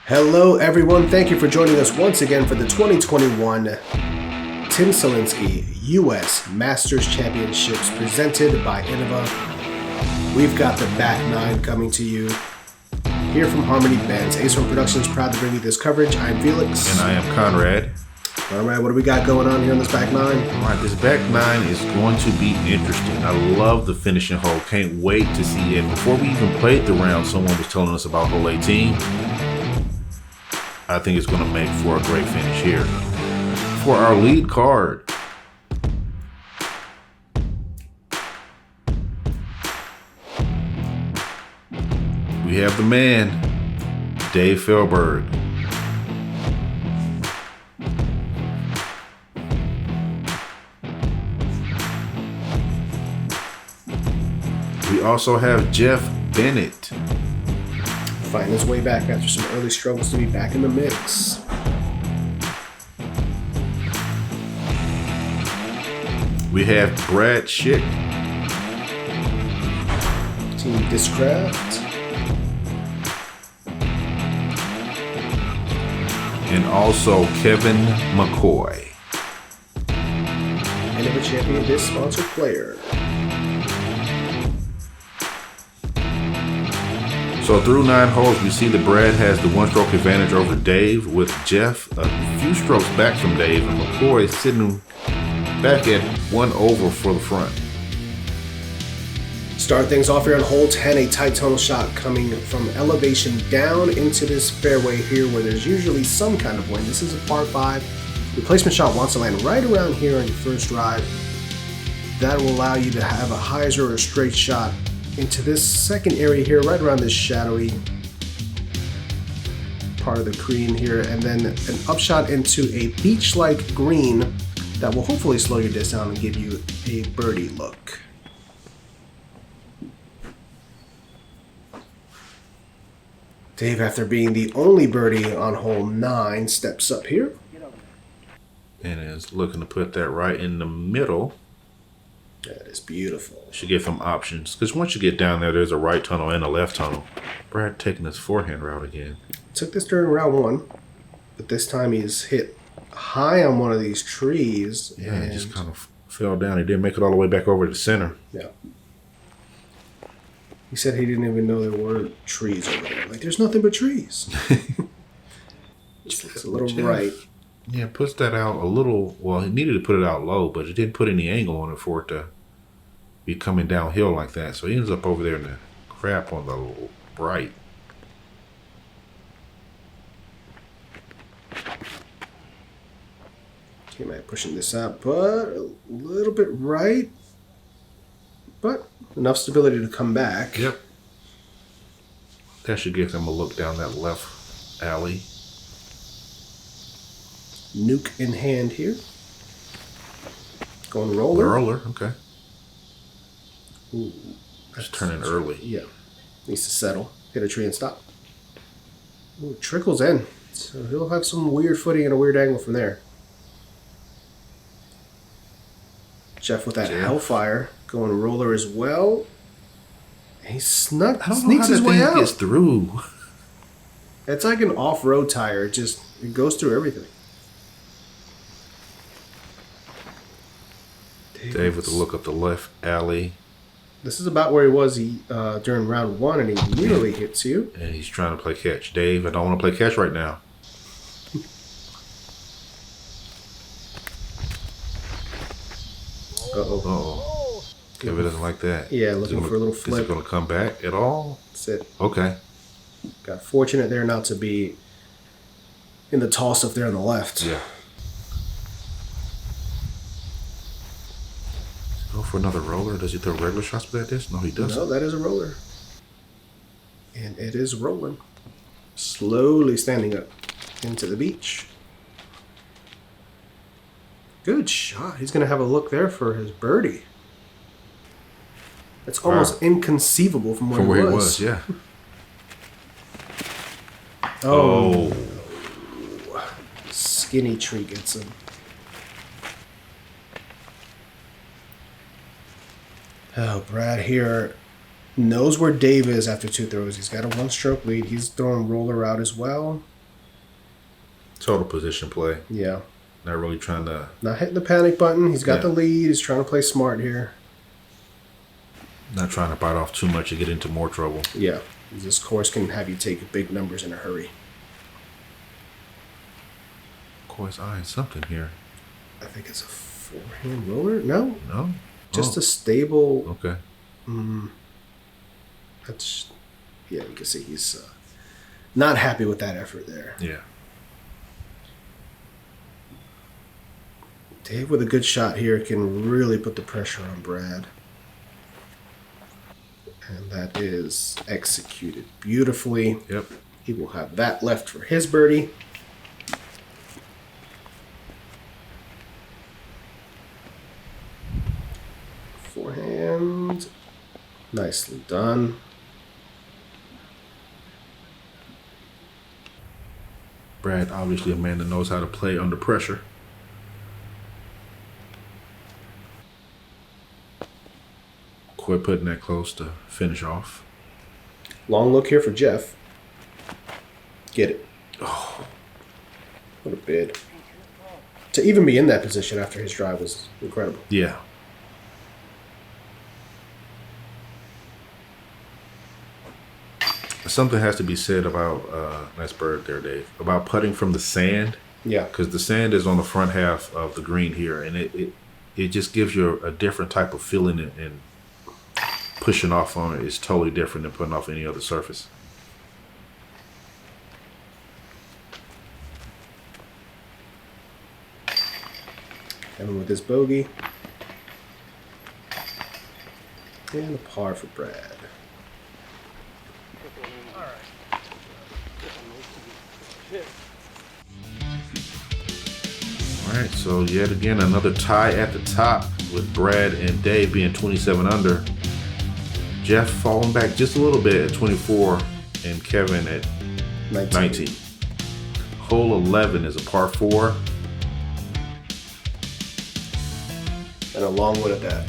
Hello everyone, thank you for joining us once again for the 2021 Tim Selinske U.S. Masters Championships presented by Innova. We've got the back nine coming to you here from Harmony Bands. Ace One Productions proud to bring you this coverage. I'm Felix. And I am Conrad. Alright, what do we got going on here on this back nine? Alright, this back nine is going to be interesting. I love the finishing hole. Can't wait to see it. Before we even played the round, someone was telling us about hole 18. I think it's going to make for a great finish here. For our lead card, we have the man, Dave Feldberg. We also have Geoff Bennett. Find his way back after some early struggles to be back in the mix. We have Brad Schick. Team Discraft. And also Kevin McCoy. Innova champion, this sponsored player. So through 9 holes, we see that Brad has the one-stroke advantage over Dave, with Geoff a few strokes back from Dave, and McCoy sitting back at 1 over for the front. Start things off here on hole 10, a tight tonal shot coming from elevation down into this fairway here where there's usually some kind of wind. This is a par 5. The placement shot wants to land right around here on your first drive. That will allow you to have a hyzer or a straight shot into this second area here, right around this shadowy part of the green here, and then an upshot into a beach-like green that will hopefully slow your disc down and give you a birdie look. Dave, after being the only birdie on hole 9, steps up here. And is looking to put that right in the middle. That is beautiful. Should give him options, because once you get down there, there's a right tunnel and a left tunnel. Brad taking his forehand route again. Took this during round 1, but this time he's hit high on one of these trees. Yeah, and he just kind of fell down. He didn't make it all the way back over to the center. Yeah. He said he didn't even know there were trees over there. Like, there's nothing but trees. It's a little Geoff, right. Yeah, puts that out a little. Well, he needed to put it out low, but it didn't put any angle on it for it to be coming downhill like that. So he ends up over there in the crap on the right. He might pushing this out, but a little bit right. But enough stability to come back. Yep. That should give him a look down that left alley. Nuke in hand here. Going roller. Roller, okay. Ooh, Just turning early. Yeah. Needs to settle. Hit a tree and stop. Ooh, trickles in. So he'll have some weird footing and a weird angle from there. Geoff with that Hellfire going roller as well. He sneaks his way out. Gets through. It's like an off-road tire. It goes through everything. Dave with a look up the left alley. This is about where he was during round 1, and he nearly hits you. And he's trying to play catch. Dave, I don't want to play catch right now. Uh-oh. Kevin doesn't like that. Yeah, looking for a little flip. Is it going to come back at all? That's it. Okay. Got fortunate there not to be in the toss-up there on the left. Yeah. Go for another roller. Does he throw regular shots with that disc? No, he doesn't. No, that is a roller. And it is rolling. Slowly standing up into the beach. Good shot. He's going to have a look there for his birdie. It's almost inconceivable from where he was. Yeah. Oh. Skinny tree gets him. Oh, Brad here knows where Dave is after two throws. He's got a one-stroke lead. He's throwing roller out as well. Total position play. Yeah. Not really trying to... Not hitting the panic button. He's got the lead. He's trying to play smart here. Not trying to bite off too much and get into more trouble. Yeah. This course can have you take big numbers in a hurry. McCoy's eyeing something here. I think it's a forehand roller. No? No? Just a stable... Okay. That's... Yeah, you can see he's not happy with that effort there. Yeah. Dave with a good shot here can really put the pressure on Brad. And that is executed beautifully. Yep. He will have that left for his birdie. Forehand. Nicely done. Brad, obviously a man that knows how to play under pressure. McCoy putting that close to finish off. Long look here for Geoff. Get it. Oh, what a bid. To even be in that position after his drive was incredible. Yeah. Something has to be said about, nice bird there, Dave, about putting from the sand. Yeah. Because the sand is on the front half of the green here, and it just gives you a different type of feeling, and pushing off on it is totally different than putting off any other surface. Kevin with his bogey. And a par for Brad. All right, so yet again another tie at the top with Brad and Dave being 27 under. Geoff falling back just a little bit at 24 and Kevin at 19. Hole 11 is a par 4. And a long one at that.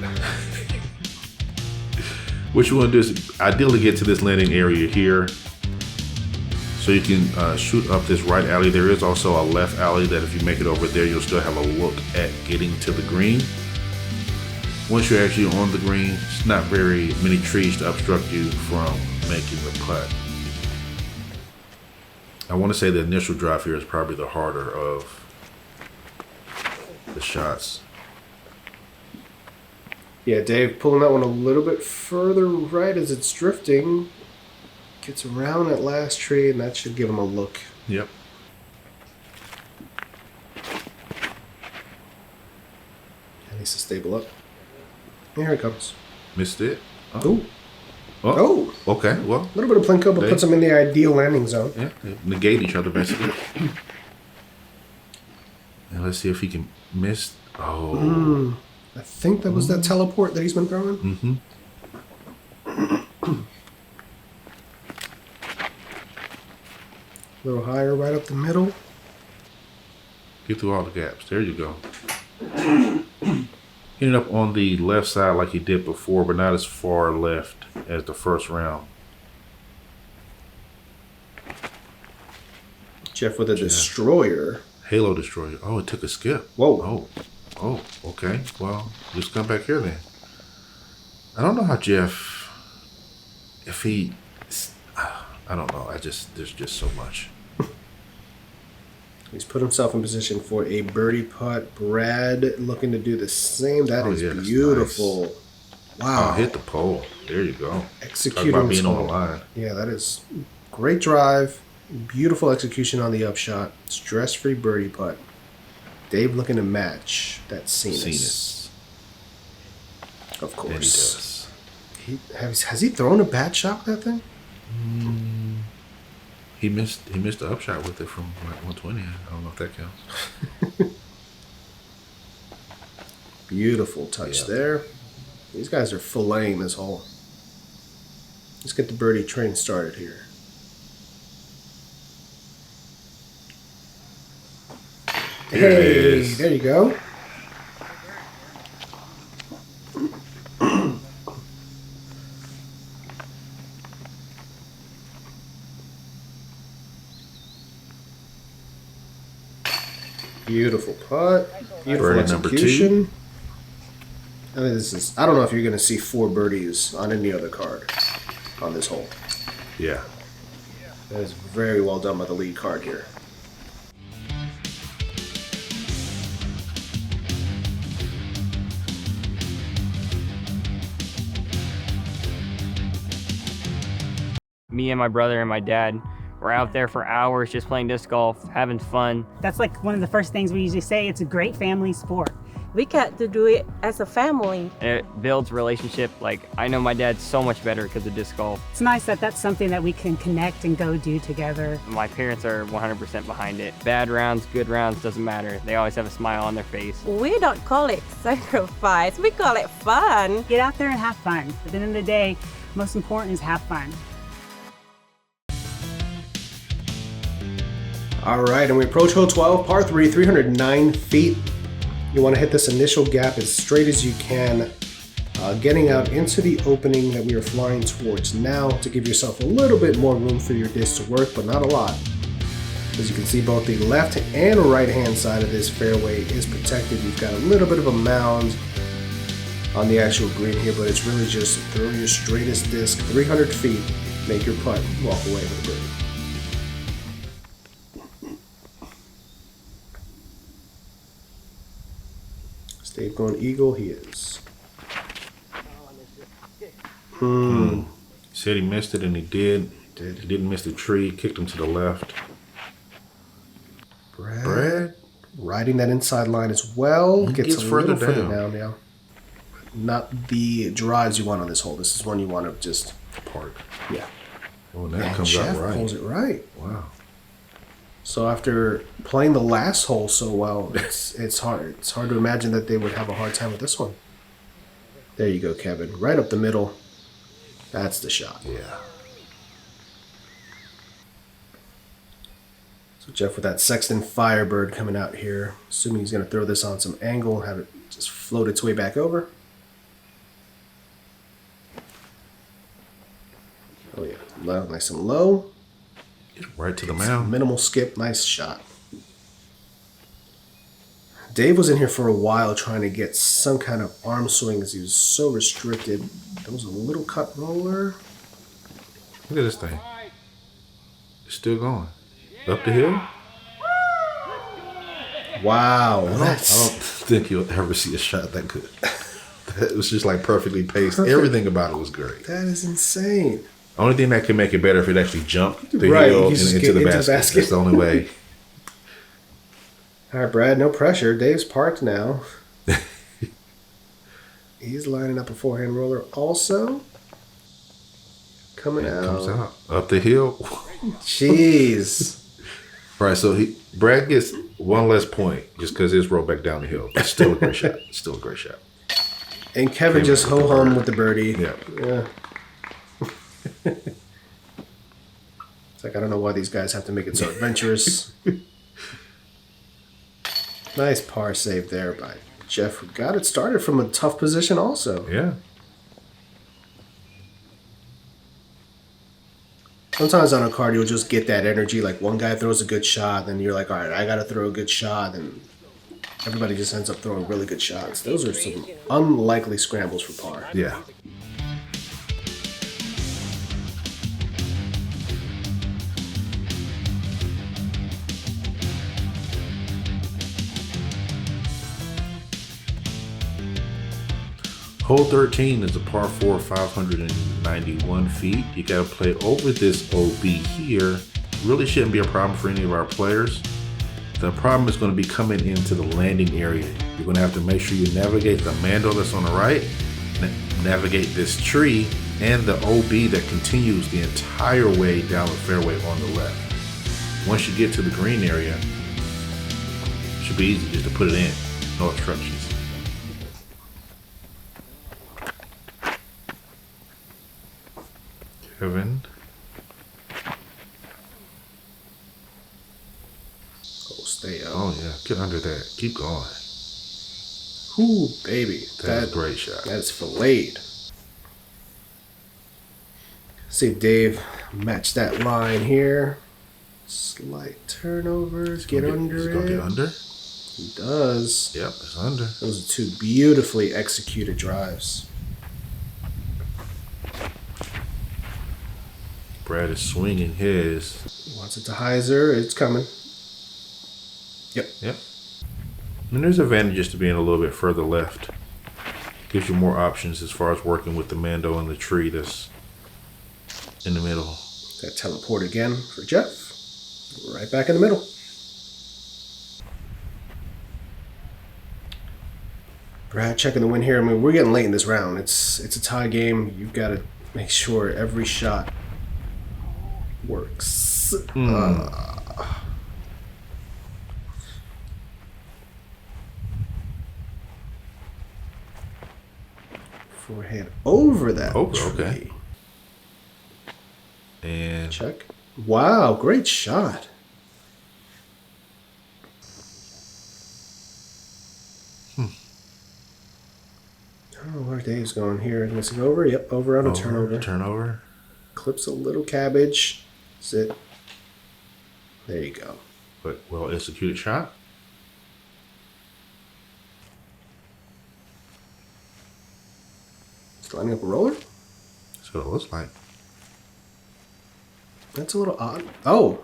What you want to do is ideally get to this landing area here so you can shoot up this right alley. There is also a left alley that if you make it over there, you'll still have a look at getting to the green. Once you're actually on the green, it's not very many trees to obstruct you from making the putt. I want to say the initial drive here is probably the harder of the shots. Yeah, Dave pulling that one a little bit further right as it's drifting. Gets around that last tree, and that should give him a look. Yep. He needs to stable up. Here it comes. Missed it. Oh. Oh. Okay, well. A little bit of plinko, but puts him in the ideal landing zone. Yeah, they negate each other basically. And let's see if he can miss. Oh. I think that was that teleport that he's been throwing. Mm-hmm. A little higher right up the middle. Get through all the gaps. There you go. Ended up on the left side like he did before, but not as far left as the first round. Geoff with a destroyer. Halo destroyer. Oh, it took a skip. Whoa. Oh, okay. Well, just come back here then. I don't know how Geoff, if he, I don't know. There's just so much. He's put himself in position for a birdie putt. Brad looking to do the same. That is beautiful. Nice. Wow. Oh, hit the pole. There you go. Executing. Talk about being on the line. Yeah, that is great drive. Beautiful execution on the upshot. Stress-free birdie putt. Dave looking to match that Selinske. Of course. And he does. Has he thrown a bad shot with that thing? He missed the upshot with it from 120. I don't know if that counts. Beautiful touch there. These guys are filleting this hole. Let's get the birdie train started here. Hey, there you go. Beautiful putt. Beautiful Birdie number execution. I mean, I don't know if you're going to see 4 birdies on any other card on this hole. Yeah. That is very well done by the lead card here. Me and my brother and my dad were out there for hours just playing disc golf, having fun. That's like one of the first things we usually say. It's a great family sport. We got to do it as a family. It builds relationship. Like, I know my dad so much better because of disc golf. It's nice that that's something that we can connect and go do together. My parents are 100% behind it. Bad rounds, good rounds, doesn't matter. They always have a smile on their face. We don't call it sacrifice, we call it fun. Get out there and have fun. At the end of the day, most important is have fun. All right, and we approach hole 12, par 3, 309 feet. You want to hit this initial gap as straight as you can, getting out into the opening that we are flying towards now to give yourself a little bit more room for your disc to work, but not a lot. As you can see, both the left and right hand side of this fairway is protected. You've got a little bit of a mound on the actual green here, but it's really just throw your straightest disc 300 feet, make your putt, walk away with a birdie. Dave going eagle, he is. He said he missed it, and he did. He didn't miss the tree, kicked him to the left. Brad? Riding that inside line as well. He Gets gets a further little further down. down now. Not the drives you want on this hole. This is one you want to just Park. yeah. Oh, and that Man, comes Geoff out right. pulls it right. Wow. So after playing the last hole so well, it's hard. It's hard to imagine that they would have a hard time with this one. There you go, Kevin. Right up the middle. That's the shot. Yeah. So Geoff with that Sexton Firebird coming out here. Assuming he's going to throw this on some angle and have it just float its way back over. Oh yeah, low, nice and low. Right to the mound. Minimal skip, nice shot. Dave was in here for a while trying to get some kind of arm swing as he was so restricted. That was a little cut roller. Look at this thing. It's still going. Up the hill? Wow, I don't think you'll ever see a shot that good. It was just like perfectly paced. Perfect. Everything about it was great. that is insane. Only thing that can make it better if it actually jumped the Right, hill you and just into get the into the basket. basket. That's the only way. All right, Brad, no pressure. Dave's parked now. He's lining up a forehand roller also. Coming out. Comes out. Up the hill. Jeez. Right, so Brad gets one less point just because his rolled back down the hill. But still a great shot. Still a great shot. And Kevin just with the ho-hum bird. with the birdie. Yeah. It's like, I don't know why these guys have to make it so adventurous. Nice par save there by Geoff, who got it started from a tough position also. Yeah. Sometimes on a card, you'll just get that energy. Like one guy throws a good shot, then you're like, all right, I got to throw a good shot. And everybody just ends up throwing really good shots. Those are some unlikely scrambles for par. Yeah. Hole 13 is a par 4, 591 feet. You got to play over this OB here. Really shouldn't be a problem for any of our players. The problem is going to be coming into the landing area. You're going to have to make sure you navigate the mandel that's on the right, navigate this tree, and the OB that continues the entire way down the fairway on the left. Once you get to the green area, it should be easy just to put it in. No obstructions. Kevin. Oh, stay up. Oh, yeah. Get under that. Keep going. Ooh, baby. That's a great shot. That's filleted. See if Dave match that line here. Slight turnovers. Get under He's it. going to get under. He does. Yep, it's under. Those are two beautifully executed drives. Brad is swinging his. Wants it to hyzer. It's coming. Yep. And there's advantages to being a little bit further left. Gives you more options as far as working with the Mando and the tree that's in the middle. Got teleport again for Geoff. Right back in the middle. Brad checking the win here. I mean, we're getting late in this round. It's a tie game. You've got to make sure every shot works. Forehand over that tree. Okay. And Check. Wow, great shot. I don't know where Dave's going here. Missing over. Yep, over on a turnover. Turnover. Clips a little cabbage. Sit. There you go. But well executed shot. It's lining up a roller. That's what it looks like. That's a little odd. Oh.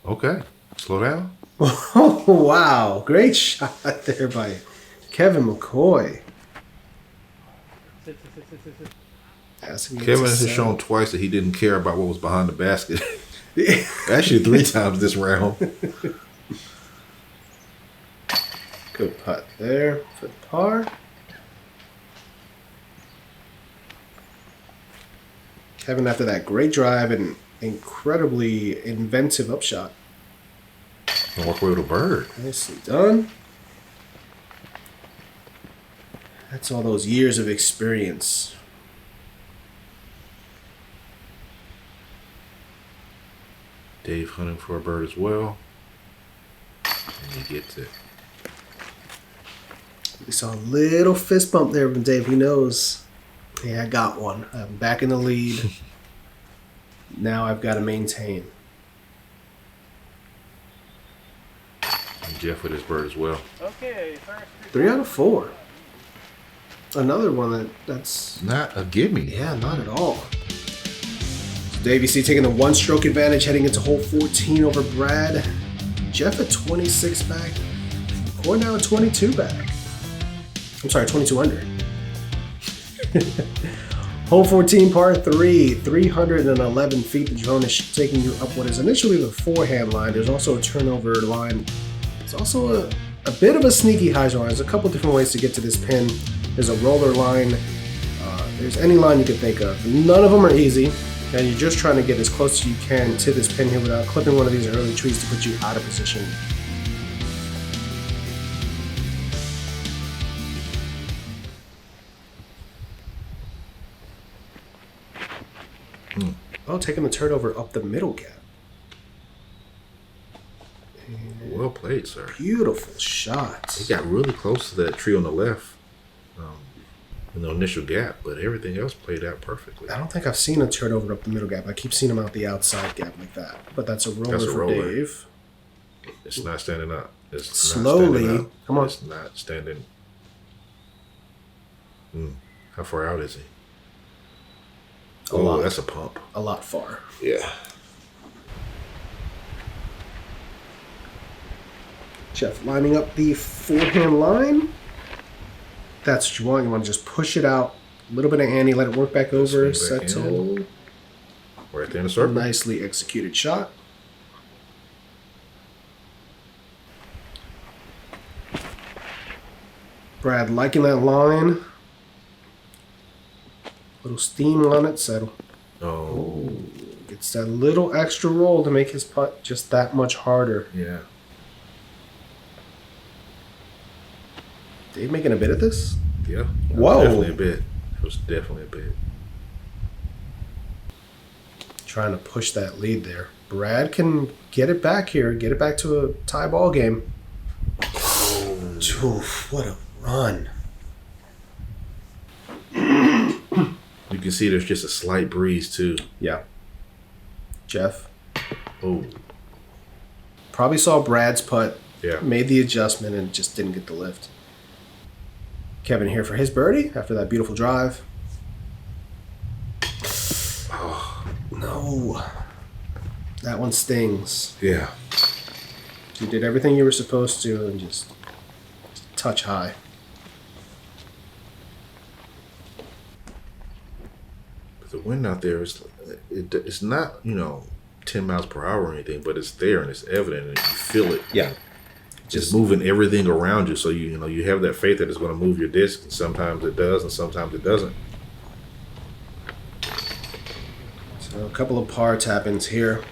Okay. Slow down. Oh, wow. Great shot there by Kevin McCoy. Asking it Kevin to has set. shown twice that he didn't care about what was behind the basket. Actually, 3 times this round. Good putt there for the par. Kevin, after that great drive and incredibly inventive upshot. And walk away with a bird. Nicely done. That's all those years of experience. Dave hunting for a bird as well. And he gets it. We saw a little fist bump there from Dave. He knows. Hey, I got one. I'm back in the lead. Now I've got to maintain. And Geoff with his bird as well. Okay, 3 out of 4. Another one that's Not a gimme. yeah, not at all. So Dave, you see, taking the 1-stroke advantage heading into hole 14 over Brad. Geoff at 26 back. Or now at 22 back. I'm sorry, 22 under. Hole 14, par 3, 311 feet. The drone is taking you up what is initially the forehand line. There's also a turnover line. It's also a bit of a sneaky hyzer line. There's a couple different ways to get to this pin. There's a roller line. There's any line you can think of. None of them are easy, and you're just trying to get as close as you can to this pin here without clipping one of these early trees to put you out of position. Oh, taking the turnover up the middle gap. Well played, sir. Beautiful shot. He got really close to that tree on the left in the initial gap, but everything else played out perfectly. I don't think I've seen a turnover up the middle gap. I keep seeing him out the outside gap like that. But that's a roller That's a for roller. Dave. It's not standing up. It's Slowly. Not standing up. Come on. It's not standing. How far out is he? A lot. That's a pump. A lot far. Yeah. Geoff lining up the forehand line. That's what you want. You want to just push it out. A little bit of ante, let it work back over. Swing back Settle. Right there in the circle. Nicely executed shot. Brad liking that line. Little steam on it. Settle. Oh. Gets that little extra roll to make his putt just that much harder. Yeah. Dave making a bit of this? Yeah. Whoa. Definitely a bit. It was definitely a bit. Trying to push that lead there. Brad can get it back here. Get it back to a tie ball game. Oof, what a run. You can see there's just a slight breeze too. Yeah. Geoff Oh. probably saw Brad's putt Yeah. Made the adjustment and just didn't get the lift. Kevin here for his birdie after that beautiful drive. Oh, no. That one stings. Yeah. You did everything you were supposed to and just touch high. But the wind out there is, it's not, 10 miles per hour or anything, but it's there and it's evident and you feel it. Yeah. Just moving everything around you. So you have that faith that it's going to move your disc, and sometimes it does and sometimes it doesn't. So a couple of par tap-ins here.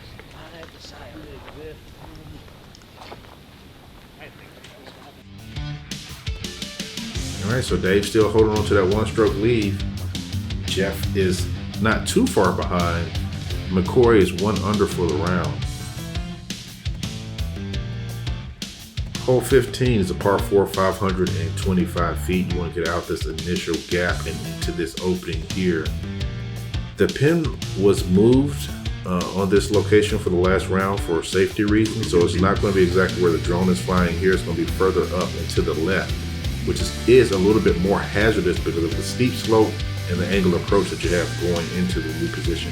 All right, so Dave's still holding on to that one-stroke lead. Geoff is not too far behind. McCoy is 1 under for the round. Hole 15 is a par 4, 525 feet. You want to get out this initial gap and into this opening here. The pin was moved on this location for the last round for safety reasons, so it's not going to be exactly where the drone is flying here. It's going to be further up and to the left, which is a little bit more hazardous because of the steep slope and the angle approach that you have going into the new position.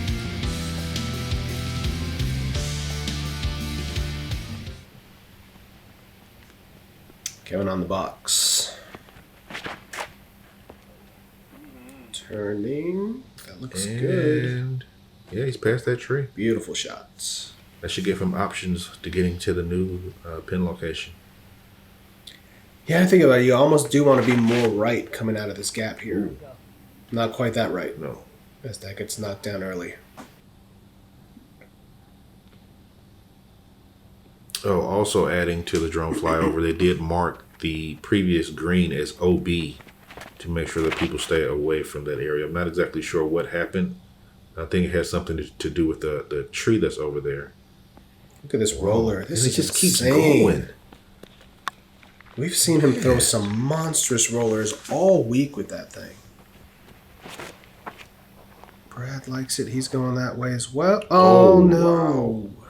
Kevin on the box. Turning. That looks good. Yeah, he's past that tree. Beautiful shots. That should give him options to getting to the new pin location. Yeah, I think about it. You almost do want to be more right coming out of this gap here. Not quite that right. No. As that gets knocked down early. Oh, also adding to the drone flyover, they did mark the previous green as OB to make sure that people stay away from that area. I'm not exactly sure what happened. I think it has something to do with the tree that's over there. Look at this roller. This and it just keeps insane. going. We've seen him throw some monstrous rollers all week with that thing. Brad likes it. He's going that way as well. Oh, no. Wow.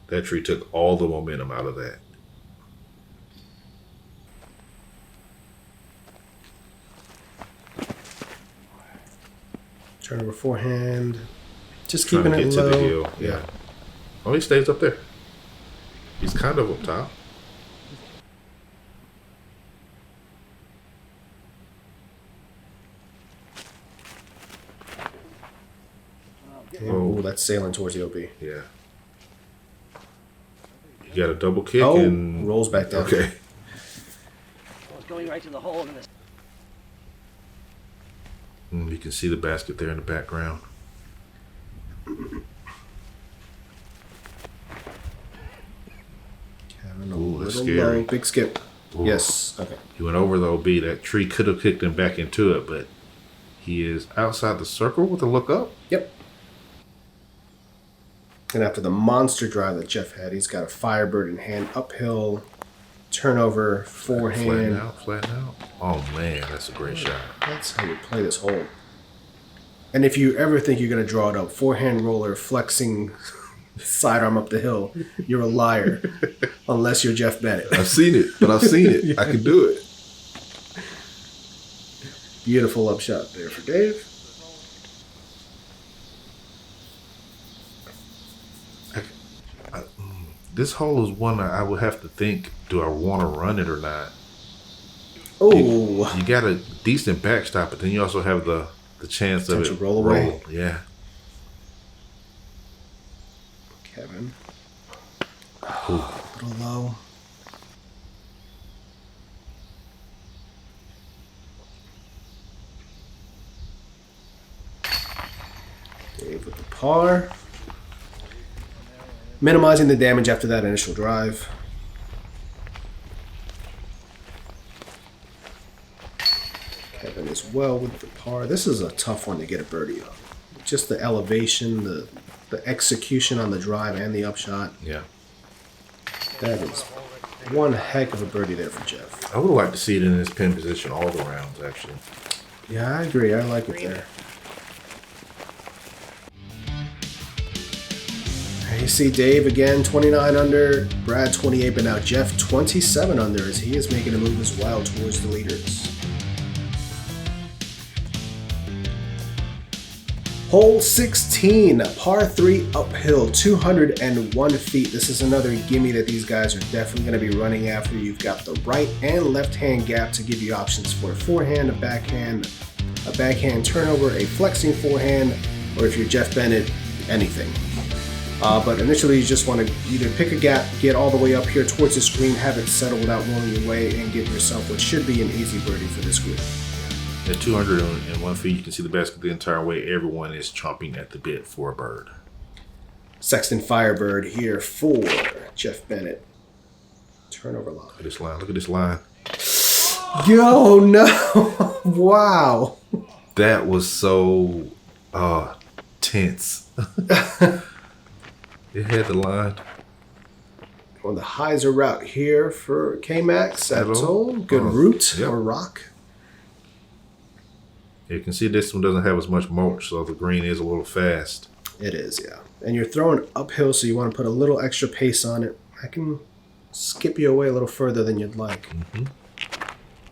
That tree took all the momentum out of that. Turn over forehand. Just Trying keeping to it get low. to the hill. Yeah. Oh, he stays up there. He's kind of up top. Oh, that's sailing towards the OB. Yeah. You got a double kick Oh, and rolls back down. Okay. Going right to the hole in this. You can see the basket there in the background. Kevin, a Ooh, that's little scary. low. Big skip. Ooh. Yes. Okay. He went over the OB. That tree could have kicked him back into it, but he is outside the circle with a look up. Yep. And after the monster drive that Geoff had, he's got a Firebird in hand, uphill, turnover, forehand. Flatten out. Oh, man, that's a great shot. That's how you play this hole. And if you ever think you're going to draw it up, forehand roller, flexing sidearm up the hill, you're a liar. Unless you're Geoff Bennett. I've seen it, but I've seen it. Yeah. I can do it. Beautiful upshot there for Dave. This hole is one I would have to think, do I want to run it or not? Oh, You got a decent backstop, but then you also have the chance of it Potential roll away. Yeah. Kevin. A little low. Dave with the par. Minimizing the damage after that initial drive. Kevin as well with the par. This is a tough one to get a birdie on. Just the elevation, the execution on the drive and the upshot. Yeah. That is one heck of a birdie there for Geoff. I would like to see it in this pin position all the rounds, actually. Yeah, I agree. I like it there. You see Dave again, 29 under, Brad 28, but now Geoff 27 under as he is making a move as well towards the leaders. Hole 16, par 3 uphill, 201 feet. This is another gimme that these guys are definitely going to be running after. You've got the right and left hand gap to give you options for a forehand, a backhand turnover, a flexing forehand, or if you're Geoff Bennett, anything. But initially you just want to either pick a gap, get all the way up here towards the screen, have it settle without rolling your way, and give yourself what should be an easy birdie for this group. At 201 feet, you can see the basket the entire way. Everyone is chomping at the bit for a bird. Sexton Firebird here for Geoff Bennett. Turnover line. Look at this line. Look at this line. Yo, no. Wow. That was so tense. It had the line. On the hyzer route here for K-Max. Settle. Good root or rock. You can see this one doesn't have as much mulch, so the green is a little fast. It is, yeah. And you're throwing uphill, so you want to put a little extra pace on it. I can skip you away a little further than you'd like. Mm-hmm.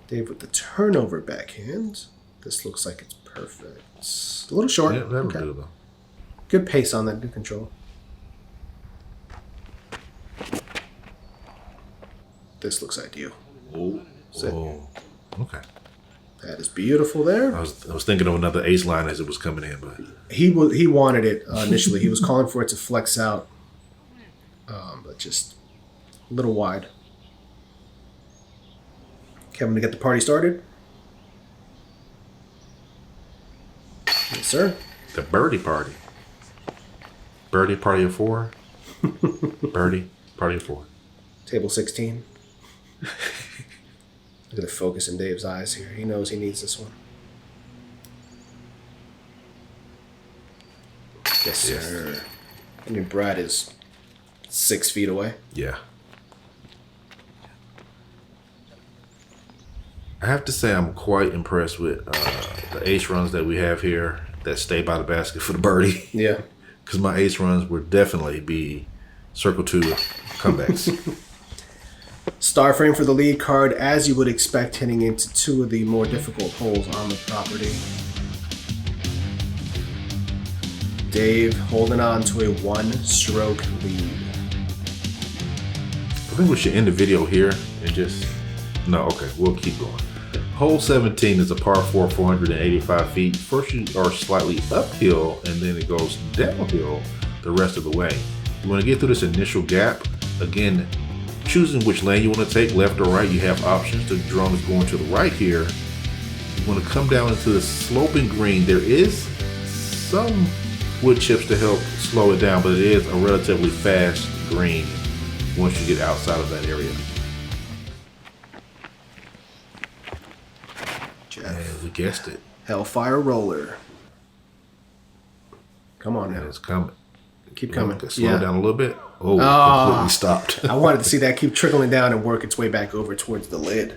Dave with the turnover backhand. This looks like it's perfect. A little short. Yeah, that'll do, though. Good pace on that. Good control. This looks ideal. Oh, okay. That is beautiful there. I was thinking of another ace line as it was coming in, but he wanted it initially. He was calling for it to flex out, but just a little wide. Kevin to get the party started. Yes, sir. The birdie party. Birdie party of 4. Birdie party of 4. Table 16. Look at the focus in Dave's eyes here. He knows he needs this one. Yes, sir. I mean, Brad is 6 feet away. Yeah. I have to say I'm quite impressed with the ace runs that we have here that stay by the basket for the birdie. Yeah. Because my ace runs would definitely be circle 2 comebacks. Star frame for the lead card, as you would expect, heading into 2 of the more difficult holes on the property. Dave holding on to a 1-stroke lead. I think we should end the video here and just... No, okay, we'll keep going. Hole 17 is a par 4, 485 feet. First you are slightly uphill and then it goes downhill the rest of the way. You want to get through this initial gap. Again, choosing which lane you want to take, left or right, you have options. The drone is going to the right here. You want to come down into the sloping green. There is some wood chips to help slow it down, but it is a relatively fast green once you get outside of that area. And we guessed it. Hellfire Roller. Come on now. It's coming. Keep coming. Slow down a little bit. Oh, completely stopped. I wanted to see that keep trickling down and work its way back over towards the lid.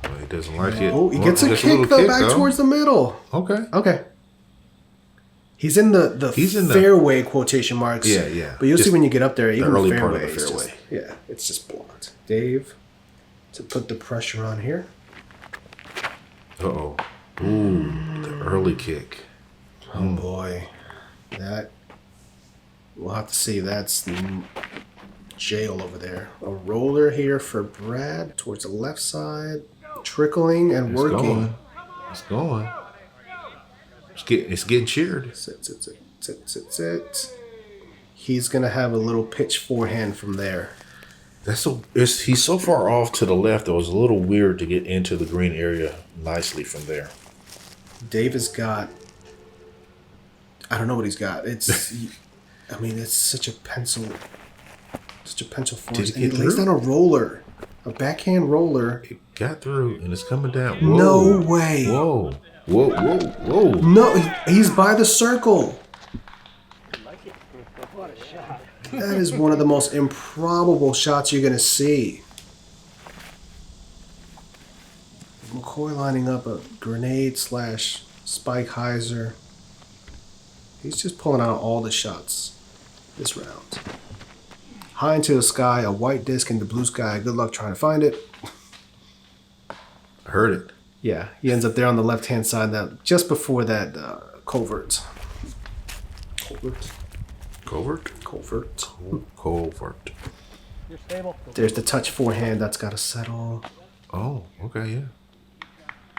Well, he doesn't like it. Oh, he gets a kick though, back towards the middle. Okay. Okay. He's in the fairway quotation marks. Yeah, yeah. But you'll see when you get up there, even the early fairway, part of the fairway. Yeah, it's just blocked. Dave, to put the pressure on here. Uh-oh. Ooh, the early kick. Oh boy. That, we'll have to see. That's jail over there. A roller here for Brad towards the left side. Trickling and working. It's going. It's getting cheered. Sit. He's going to have a little pitch forehand from there. He's so far off to the left, it was a little weird to get into the green area nicely from there. Dave has got, I don't know what he's got. It's, I mean, it's such a pencil force. And he lays down a roller, a backhand roller. It got through and it's coming down. Whoa. No way. Whoa. No, he's by the circle. That is one of the most improbable shots you're going to see. McCoy lining up a grenade / spike hyzer. He's just pulling out all the shots this round. High into the sky, a white disc in the blue sky. Good luck trying to find it. I heard it. Yeah, he ends up there on the left-hand side, that just before that culvert. Culvert? Covert? Culvert. Covert. You're stable. There's the touch forehand. That's got to settle. Oh, okay, yeah.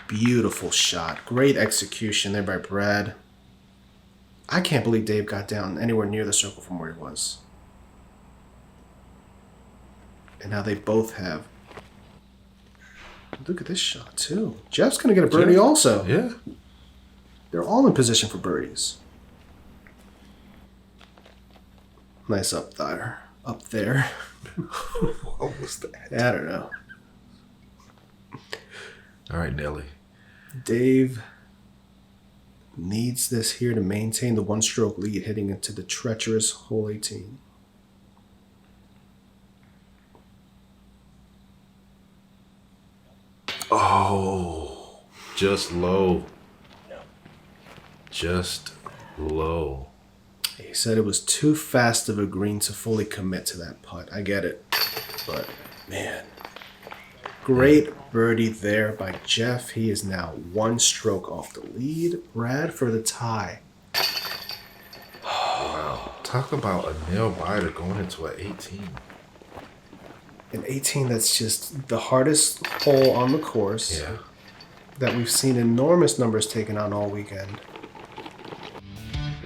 Beautiful shot. Great execution there by Brad. I can't believe Dave got down anywhere near the circle from where he was. And now they both have. Look at this shot, too. Geoff's going to get a birdie also. Yeah. They're all in position for birdies. Nice up there. Up there. What was that? I don't know. All right, Nelly. Dave needs this here to maintain the one-stroke lead heading into the treacherous hole 18. Oh, just low. Just low. He said it was too fast of a green to fully commit to that putt. I get it. But, man. Great birdie there by Geoff. He is now one stroke off the lead. Brad for the tie. Wow. Talk about a nail biter going into an 18. An 18 that's just the hardest hole on the course. Yeah. That we've seen enormous numbers taken on all weekend.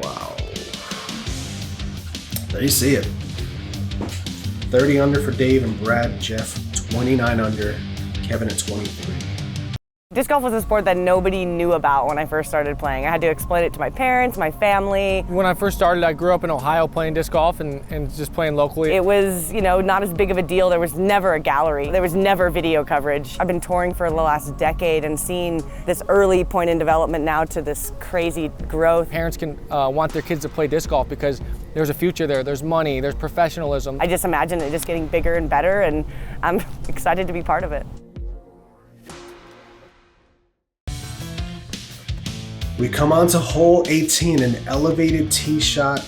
Wow. There you see it. 30 under for Dave and Brad. Geoff 29 under. Kevin at 23. Disc golf was a sport that nobody knew about when I first started playing. I had to explain it to my parents, my family. When I first started, I grew up in Ohio playing disc golf and just playing locally. It was, not as big of a deal. There was never a gallery. There was never video coverage. I've been touring for the last decade and seeing this early point in development now to this crazy growth. Parents can want their kids to play disc golf because there's a future there, there's money, there's professionalism. I just imagine it just getting bigger and better, and I'm excited to be part of it. We come on to hole 18, an elevated tee shot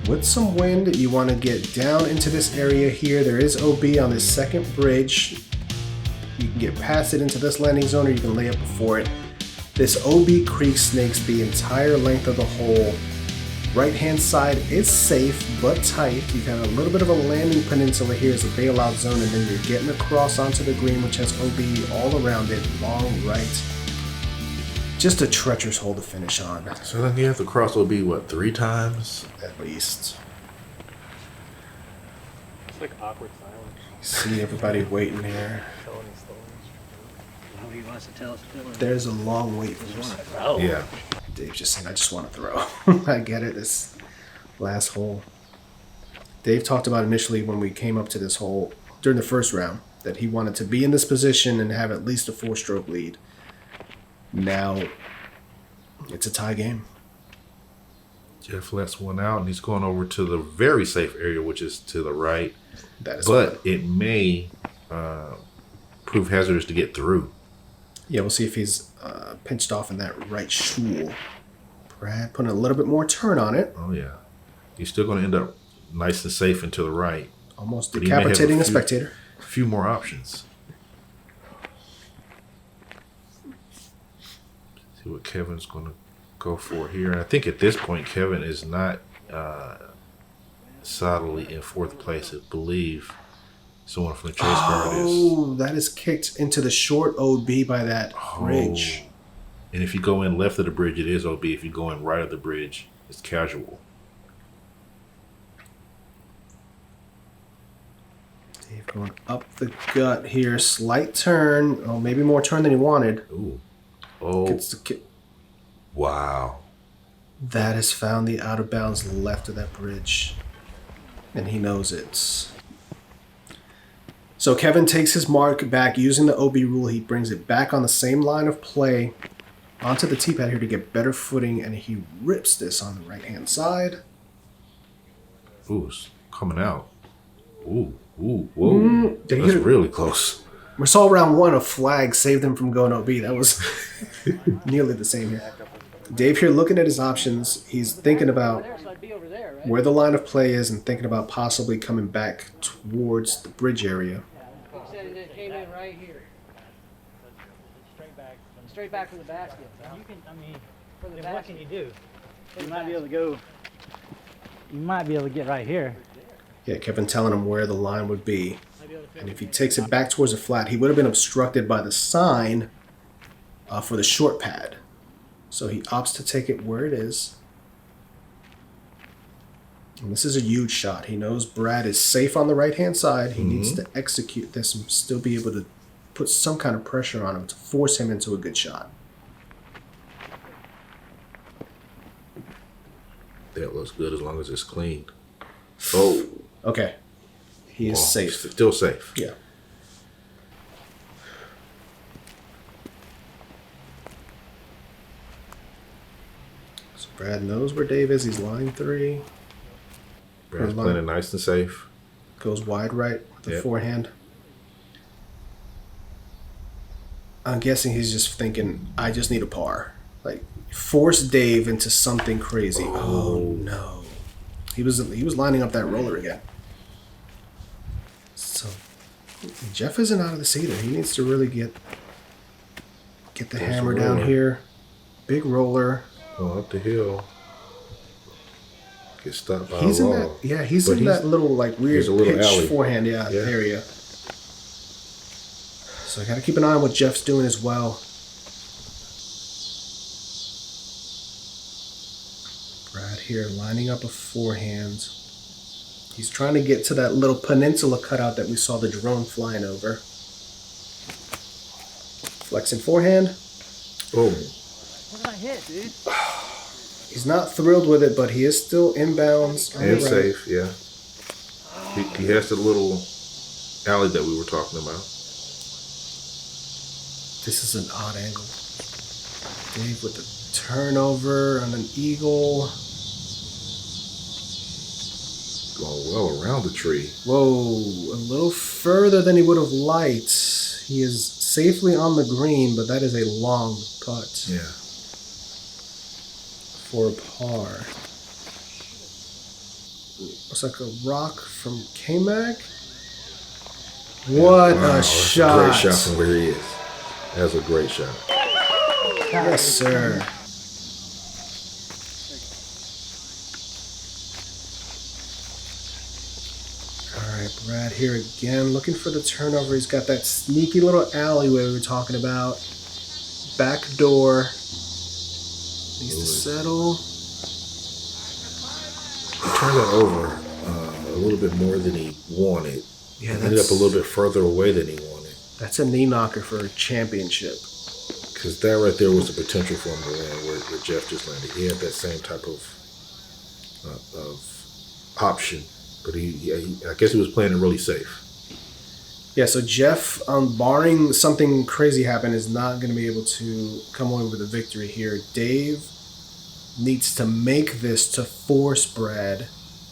with some wind. You want to get down into this area here. There is OB on this second bridge. You can get past it into this landing zone, or you can lay up before it. This OB creek snakes the entire length of the hole. Right-hand side is safe but tight. You've got a little bit of a landing peninsula here as a bailout zone, and then you're getting across onto the green, which has OB all around it, long right. Just a treacherous hole to finish on. So then you have to cross OB, what, 3 times? At least. It's like awkward silence. See everybody waiting here. He wants to tell us. There's a long wait for Just this. want to throw. Yeah. Dave's just saying, I just want to throw. I get it, this last hole. Dave talked about initially when we came up to this hole during the first round that he wanted to be in this position and have at least a 4-stroke lead. Now, it's a tie game. Geoff lets one out, and he's going over to the very safe area, which is to the right. That is But it may prove hazardous to get through. Yeah, we'll see if he's pinched off in that right shoal. Brad putting a little bit more turn on it. Oh, yeah. He's still going to end up nice and safe and to the right. Almost But he may have decapitating a spectator. A few more options. See what Kevin's going to go for here. And I think at this point, Kevin is not solidly in 4th place. I believe someone from the chase card is. Oh, that is kicked into the short OB by that bridge. And if you go in left of the bridge, it is OB. If you go in right of the bridge, it's casual. Dave going up the gut here. Slight turn. Oh, maybe more turn than he wanted. Ooh. Oh. Gets the kick. Wow. That has found the out of bounds left of that bridge. And he knows it. So Kevin takes his mark back using the OB rule. He brings it back on the same line of play onto the tee pad here to get better footing, and he rips this on the right-hand side. Ooh, it's coming out. Ooh, whoa. Did he That's hit it? really close. We saw round 1, a flag saved him from going OB. That was nearly the same here. Dave here looking at his options. He's thinking about There, so I'd be over there, right? where the line of play is and thinking about possibly coming back towards the bridge area. He said it came in right here. Straight back from the basket. You can, I mean, for the basket. What can you do? You might be able to go. You might be able to get right here. Yeah, Kevin telling him where the line would be. And if he takes it back towards the flat, he would have been obstructed by the sign for the short pad. So he opts to take it where it is. And this is a huge shot. He knows Brad is safe on the right-hand side. He needs to execute this and still be able to put some kind of pressure on him to force him into a good shot. That looks good as long as it's clean. Oh. Okay. He is safe. Still safe. Yeah. So Brad knows where Dave is. He's line 3. Brad's playing it nice and safe. Goes wide right with the forehand. I'm guessing he's just thinking, I just need a par. Like, force Dave into something crazy. Oh no. He was lining up that roller again. So Geoff isn't out of this either. He needs to really get the hammer down here. Big roller. Going up the hill. Get stopped by He's a in wall. that. Yeah, he's in that little like weird pitch alley. forehand. Yeah, area. So I got to keep an eye on what Geoff's doing as well. Brad here lining up a forehand. He's trying to get to that little peninsula cutout that we saw the drone flying over. Flexing forehand. Oh. What did I hit, dude? He's not thrilled with it, but he is still inbounds. And safe, yeah. He has the little alley that we were talking about. This is an odd angle. Dave with the turnover on an eagle. Going well around the tree. Whoa, a little further than he would have liked. He is safely on the green, but that is a long putt. Yeah. For a par. Looks like a rock from K-Mac. What a shot. Great shot from where he is. That's a great shot. Yes, sir. All right, Brad here again, looking for the turnover. He's got that sneaky little alleyway we were talking about. Back door. Needs to settle. He turned that over a little bit more than he wanted. Yeah, ended up a little bit further away than he wanted. That's a knee knocker for a championship. Because that right there was the potential for him to land where Geoff just landed. He had that same type of option, but I guess he was playing it really safe. Yeah, so Geoff, barring something crazy happen, is not going to be able to come away with a victory here. Dave needs to make this to force Brad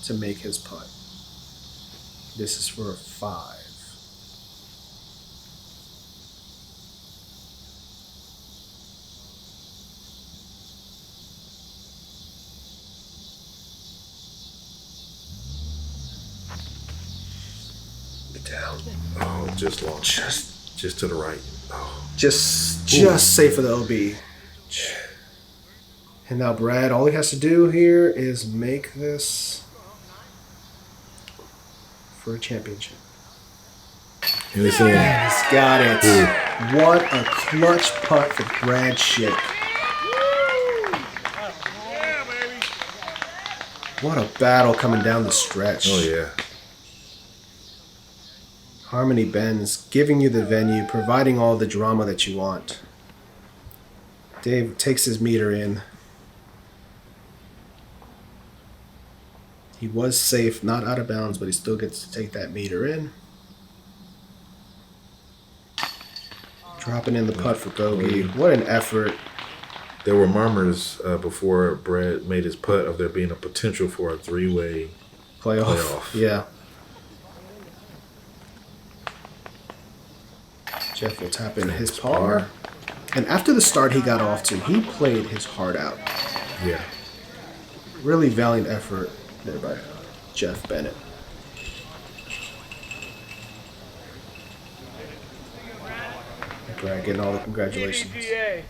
to make his putt. This is for a 5. Down. Oh, just long. Just to the right. Oh. Just safe for the OB. And now Brad, all he has to do here is make this for a championship. And it's in. He's got it. Ooh. What a clutch putt for Brad Schick. What a battle coming down the stretch. Oh, yeah. Harmony Benz, giving you the venue, providing all the drama that you want. Dave takes his meter in. He was safe, not out of bounds, but he still gets to take that meter in. Dropping in the putt for bogey. What an effort. There were murmurs before Brad made his putt of there being a potential for a 3-way playoff. Yeah. Geoff will tap in his par. And after the start he got off to, he played his heart out. Yeah. Really valiant effort there by Geoff Bennett. Brad getting all the congratulations. PDGA,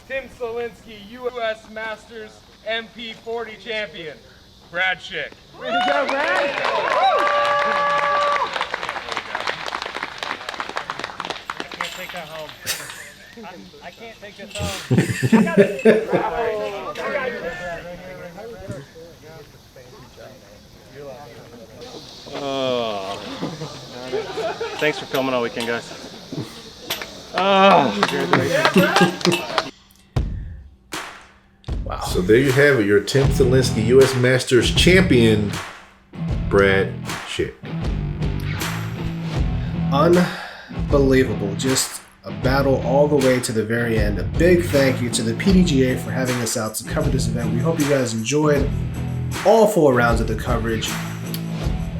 Tim Selinske U.S. Masters MP40 champion, Brad Schick. Way to go, Brad! I can't take that home. I can't take this home. I got it. Oh. Thanks for filming all weekend, guys. Wow. So there you have it, your Tim Selinske U.S. Masters champion, Brad Schick. Unbelievable. Just a battle all the way to the very end. A big thank you to the PDGA for having us out to cover this event. We hope you guys enjoyed all 4 rounds of the coverage.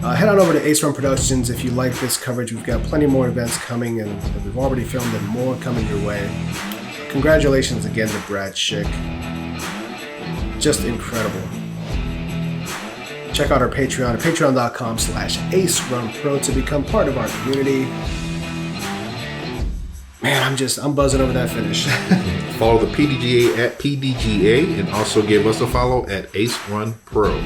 Head on over to Ace Run Productions if you like this coverage. We've got plenty more events coming, and we've already filmed and more coming your way. Congratulations again to Brad Schick. Just incredible. Check out our Patreon at patreon.com/AceRunPro to become part of our community. Man, I'm buzzing over that finish. Follow the PDGA at PDGA and also give us a follow at Ace Run Pro.